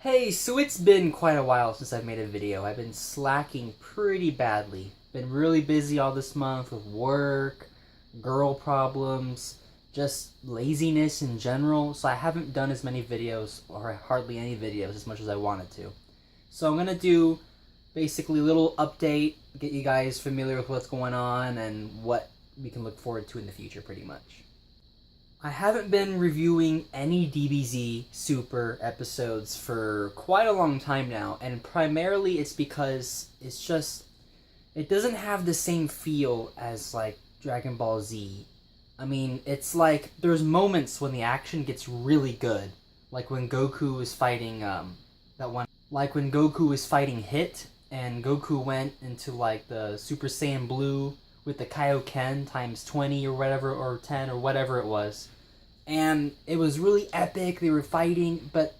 Hey, so it's been quite a while since I've made a video. I've been slacking pretty badly. Been really busy all this month with work, girl problems, just laziness in general, so I haven't done as many videos, or hardly any videos, as much as I wanted to. So I'm gonna do basically a little update, get you guys familiar with what's going on and what we can look forward to in the future, pretty much. I haven't been reviewing any DBZ Super episodes for quite a long time now, and primarily it's because it doesn't have the same feel as like Dragon Ball Z. I mean, it's like there's moments when the action gets really good, like when Goku is fighting when Goku was fighting Hit, and Goku went into like the Super Saiyan Blue with the Kaioken times 20 or whatever, or 10 or whatever it was. And it was really epic, they were fighting, but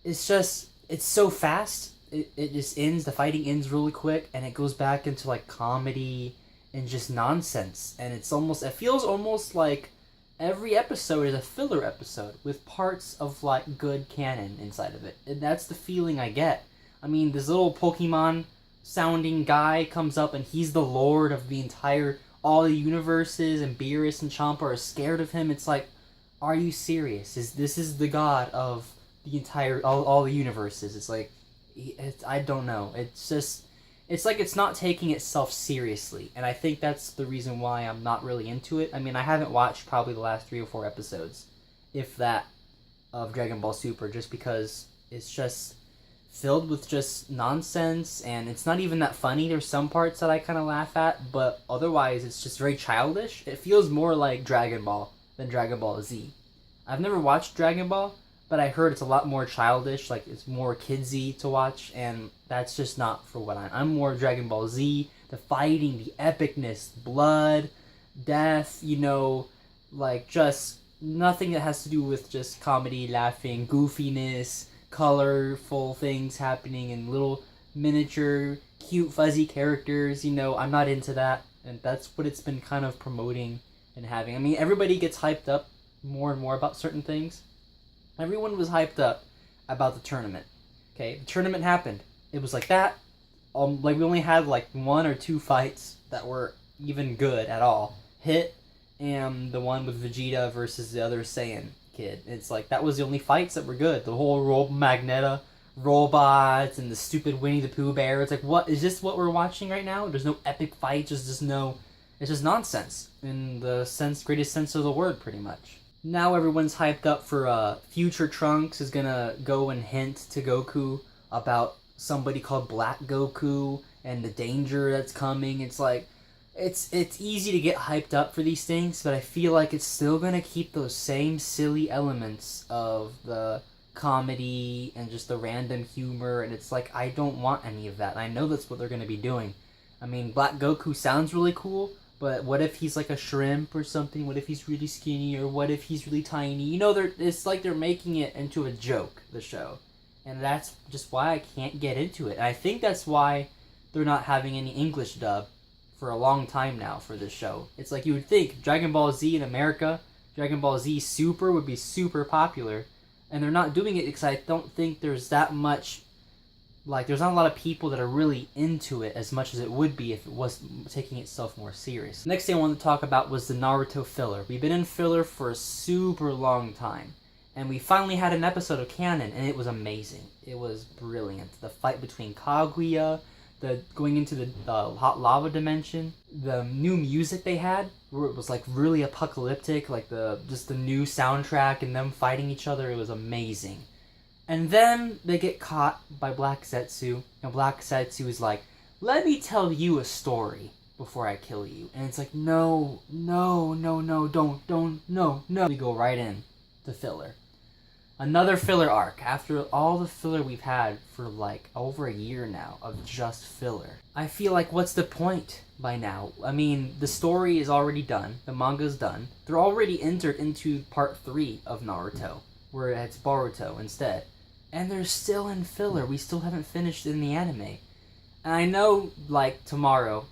it's so fast, it just ends, the fighting ends really quick, and it goes back into like comedy and just nonsense. And it feels almost like every episode is a filler episode with parts of like good canon inside of it. And that's the feeling I get. I mean, this little Pokemon sounding guy comes up and he's the lord of all the universes, and Beerus and Champa are scared of him. It's like, are you serious? This is the god of the all the universes. It's like, I don't know. It's like it's not taking itself seriously, and I think that's the reason why I'm not really into it. I mean, I haven't watched probably the last 3 or 4 episodes, if that, of Dragon Ball Super, just because it's just filled with just nonsense, and it's not even that funny. There's some parts that I kind of laugh at, but otherwise it's just very childish. It feels more like Dragon Ball than Dragon Ball Z. I've never watched Dragon Ball, but I heard it's a lot more childish, like it's more kidsy to watch, and that's just not for what I'm more Dragon Ball Z, the fighting, the epicness, blood, death, like just nothing that has to do with just comedy, laughing, goofiness, colorful things happening, and little miniature, cute, fuzzy characters. I'm not into that, and that's what it's been kind of promoting and having. I mean, everybody gets hyped up more and more about certain things. Everyone was hyped up about the tournament. Okay, the tournament happened. It was like that. Like we only had like 1 or 2 fights that were even good at all. Hit and the one with Vegeta versus the other Saiyan kid. It's like that was the only fights that were good. The whole Magneta robots and the stupid Winnie the Pooh bear. It's like, what is this? What we're watching right now? There's no epic fights. It's just nonsense in the greatest sense of the word, pretty much. Now everyone's hyped up for future Trunks is gonna go and hint to Goku about somebody called Black Goku and the danger that's coming. It's like, it's easy to get hyped up for these things, but I feel like it's still gonna keep those same silly elements of the comedy and just the random humor, and it's like, I don't want any of that. And I know that's what they're gonna be doing. I mean, Black Goku sounds really cool, but what if he's like a shrimp or something? What if he's really skinny? Or what if he's really tiny? It's like they're making it into a joke, the show. And that's just why I can't get into it. And I think that's why they're not having any English dub for a long time now for this show. It's like you would think Dragon Ball Z in America, Dragon Ball Z Super would be super popular. And they're not doing it because I don't think there's that much, like, there's not a lot of people that are really into it as much as it would be if it was taking itself more serious. Next thing I wanted to talk about was the Naruto Filler. We've been in filler for a super long time, and we finally had an episode of canon, and it was amazing. It was brilliant. The fight between Kaguya, going into the hot lava dimension, the new music they had, where it was like really apocalyptic, like just the new soundtrack and them fighting each other. It was amazing. And then they get caught by Black Zetsu, and Black Zetsu is like, let me tell you a story before I kill you. And it's like, no, don't, no. We go right in to filler. Another filler arc, after all the filler we've had for like over a year now of just filler. I feel like, what's the point by now? I mean, the story is already done, the manga's done. They're already entered into part 3 of Naruto, where it's Boruto instead. And they're still in filler. We still haven't finished in the anime. And I know, like, tomorrow,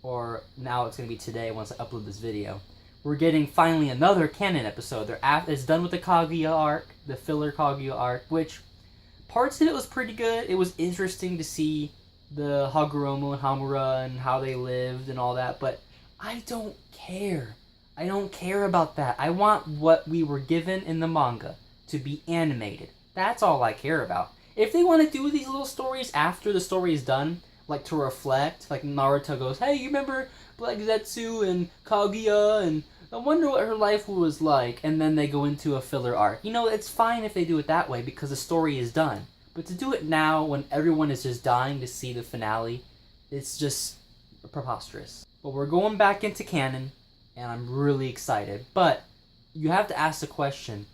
or now it's going to be today once I upload this video, we're getting finally another canon episode. It's done with the Kaguya arc, the filler Kaguya arc, which parts of it was pretty good. It was interesting to see the Hagoromo and Hamura and how they lived and all that, but I don't care. I don't care about that. I want what we were given in the manga to be animated. That's all I care about. If they want to do these little stories after the story is done, like to reflect, like Naruto goes, hey, you remember Black Zetsu and Kaguya, and I wonder what her life was like, and then they go into a filler arc. You know, it's fine if they do it that way because the story is done. But to do it now when everyone is just dying to see the finale, it's just preposterous. But we're going back into canon, and I'm really excited. But you have to ask the question,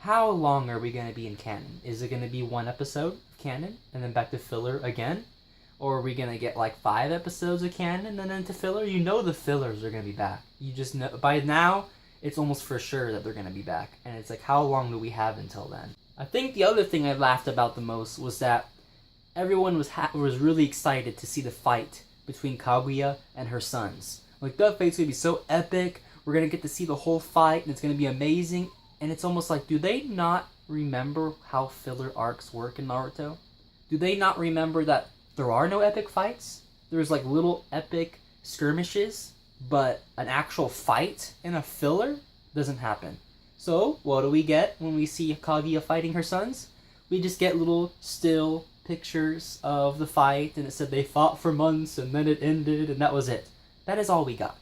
how long are we going to be in canon? Is it going to be one episode of canon, and then back to filler again? Or are we going to get like 5 episodes of canon and then into filler? You know the fillers are going to be back. You just know, by now, it's almost for sure that they're going to be back. And it's like, how long do we have until then? I think the other thing I laughed about the most was that everyone was really excited to see the fight between Kaguya and her sons. Like, that fight's going to be so epic. We're going to get to see the whole fight, and it's going to be amazing. And it's almost like, do they not remember how filler arcs work in Naruto? Do they not remember that there are no epic fights? There's like little epic skirmishes, but an actual fight in a filler doesn't happen. So, what do we get when we see Kaguya fighting her sons? We just get little still pictures of the fight, and it said they fought for months, and then it ended, and that was it. That is all we got.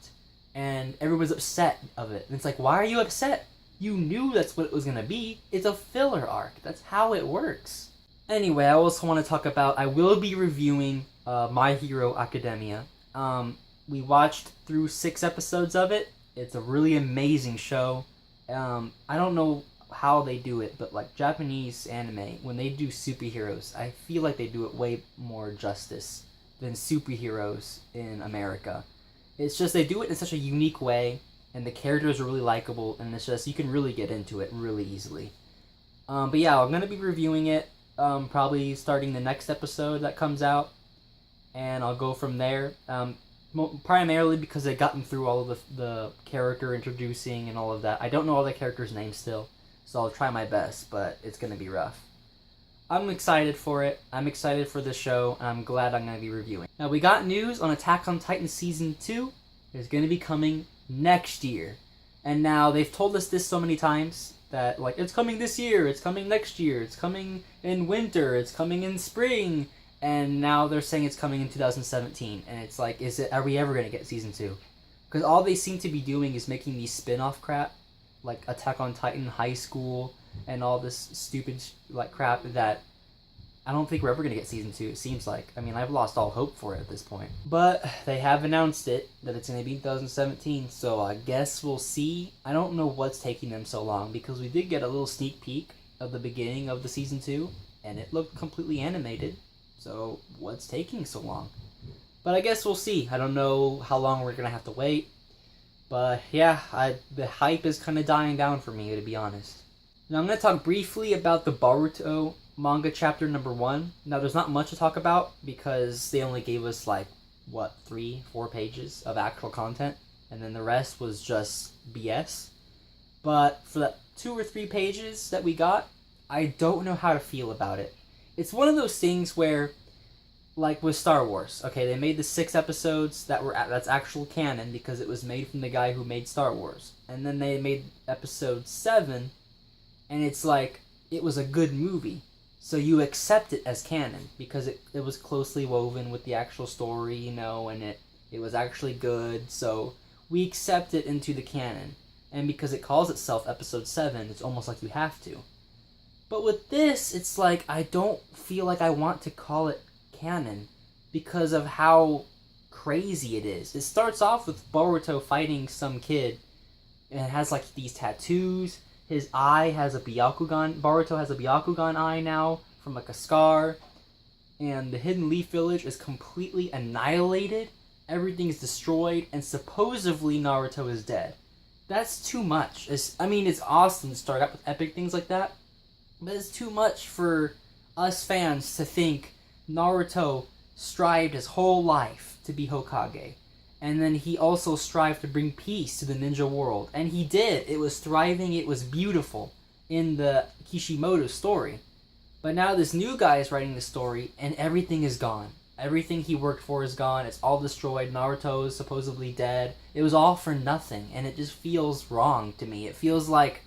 And everyone's upset of it. And it's like, why are you upset? You knew that's what it was going to be. It's a filler arc. That's how it works. Anyway, I also want to talk about, I will be reviewing My Hero Academia. We watched through 6 episodes of it. It's a really amazing show. I don't know how they do it, but like Japanese anime, when they do superheroes, I feel like they do it way more justice than superheroes in America. It's just they do it in such a unique way, and the characters are really likable, and it's just, you can really get into it really easily. But yeah, I'm going to be reviewing it, probably starting the next episode that comes out, and I'll go from there. Primarily because I've gotten through all of the character introducing and all of that. I don't know all the characters' names still, so I'll try my best, but it's going to be rough. I'm excited for it. I'm excited for the show, and I'm glad I'm going to be reviewing. Now, we got news on Attack on Titan Season 2. It's going to be coming next year. And now, they've told us this so many times that, like, it's coming this year, it's coming next year, it's coming in winter, it's coming in spring, and now they're saying it's coming in 2017. And it's like, are we ever going to get Season 2? Because all they seem to be doing is making these spin-off crap, like Attack on Titan High School, and all this stupid like crap that I don't think we're ever going to get Season 2, it seems like. I mean, I've lost all hope for it at this point. But they have announced it, that it's going to be 2017, so I guess we'll see. I don't know what's taking them so long, because we did get a little sneak peek of the beginning of the Season 2, and it looked completely animated, so what's taking so long? But I guess we'll see. I don't know how long we're going to have to wait. But yeah, the hype is kind of dying down for me, to be honest. Now I'm going to talk briefly about the Boruto manga chapter number 1. Now there's not much to talk about because they only gave us like, 3-4 pages of actual content. And then the rest was just BS. But for the 2 or 3 pages that we got, I don't know how to feel about it. It's one of those things where, like with Star Wars, okay, they made the 6 episodes that's actual canon because it was made from the guy who made Star Wars. And then they made episode 7, and it's like, it was a good movie. So you accept it as canon because it was closely woven with the actual story, you know, and it was actually good. So we accept it into the canon. And because it calls itself episode 7, it's almost like you have to. But with this, it's like, I don't feel like I want to call it canon because of how crazy it is. It starts off with Boruto fighting some kid, and it has like these tattoos. His eye has a Byakugan. Boruto has a Byakugan eye now from like a scar, and the Hidden Leaf Village is completely annihilated. Everything's destroyed, and supposedly Naruto is dead. That's too much. It's awesome to start out with epic things like that, but it's too much for us fans to think Naruto strived his whole life to be Hokage. And then he also strived to bring peace to the ninja world. And he did. It was thriving. It was beautiful in the Kishimoto story. But now this new guy is writing the story, and everything is gone. Everything he worked for is gone. It's all destroyed. Naruto is supposedly dead. It was all for nothing, and it just feels wrong to me. It feels like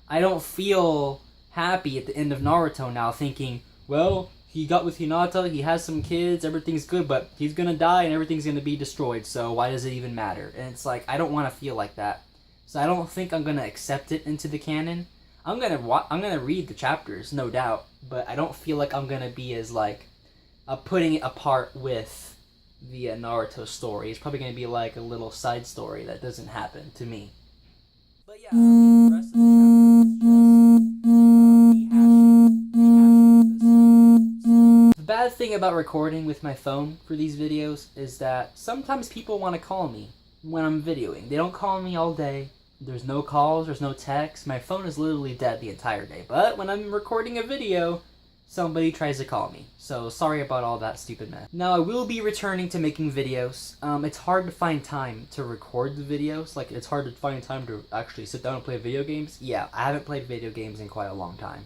I don't feel happy at the end of Naruto now, thinking, well, he got with Hinata, he has some kids, everything's good, but he's gonna die and everything's gonna be destroyed, so why does it even matter? And it's like, I don't want to feel like that. So I don't think I'm gonna accept it into the canon. I'm gonna read the chapters, no doubt, but I don't feel like I'm gonna be as like putting it apart with the Naruto story. It's probably gonna be like a little side story that doesn't happen to me. But yeah, the rest of the chapter is just rehashing this. The bad thing about recording with my phone for these videos is that sometimes people want to call me when I'm videoing. They don't call me all day. There's no calls, there's no texts. My phone is literally dead the entire day. But when I'm recording a video, somebody tries to call me. So sorry about all that stupid mess. Now I will be returning to making videos. It's hard to find time to record the videos. Like, it's hard to find time to actually sit down and play video games. Yeah, I haven't played video games in quite a long time.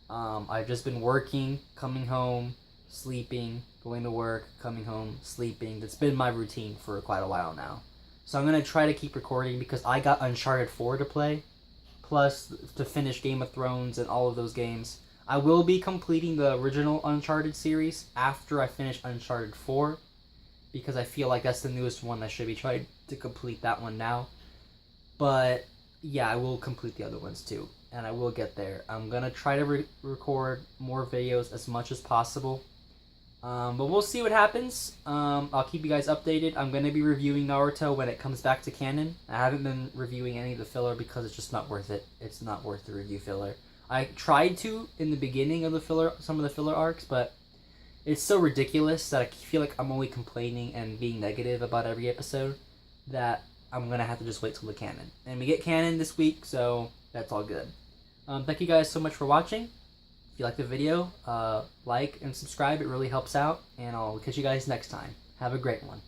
I've just been working, coming home, sleeping, going to work, coming home, sleeping. That's been my routine for quite a while now. So I'm going to try to keep recording because I got Uncharted 4 to play, plus to finish Game of Thrones and all of those games. I will be completing the original Uncharted series after I finish Uncharted 4, because I feel like that's the newest one. I should be trying to complete that one now. But yeah, I will complete the other ones too, and I will get there. I'm going to try to record more videos as much as possible. But we'll see what happens. I'll keep you guys updated. I'm going to be reviewing Naruto when it comes back to canon. I haven't been reviewing any of the filler because it's just not worth it. It's not worth the review filler. I tried to in the beginning of the filler, some of the filler arcs, but it's so ridiculous that I feel like I'm only complaining and being negative about every episode that I'm going to have to just wait till the canon. And we get canon this week, so that's all good. Thank you guys so much for watching. If you like the video, like and subscribe. It really helps out. And I'll catch you guys next time. Have a great one.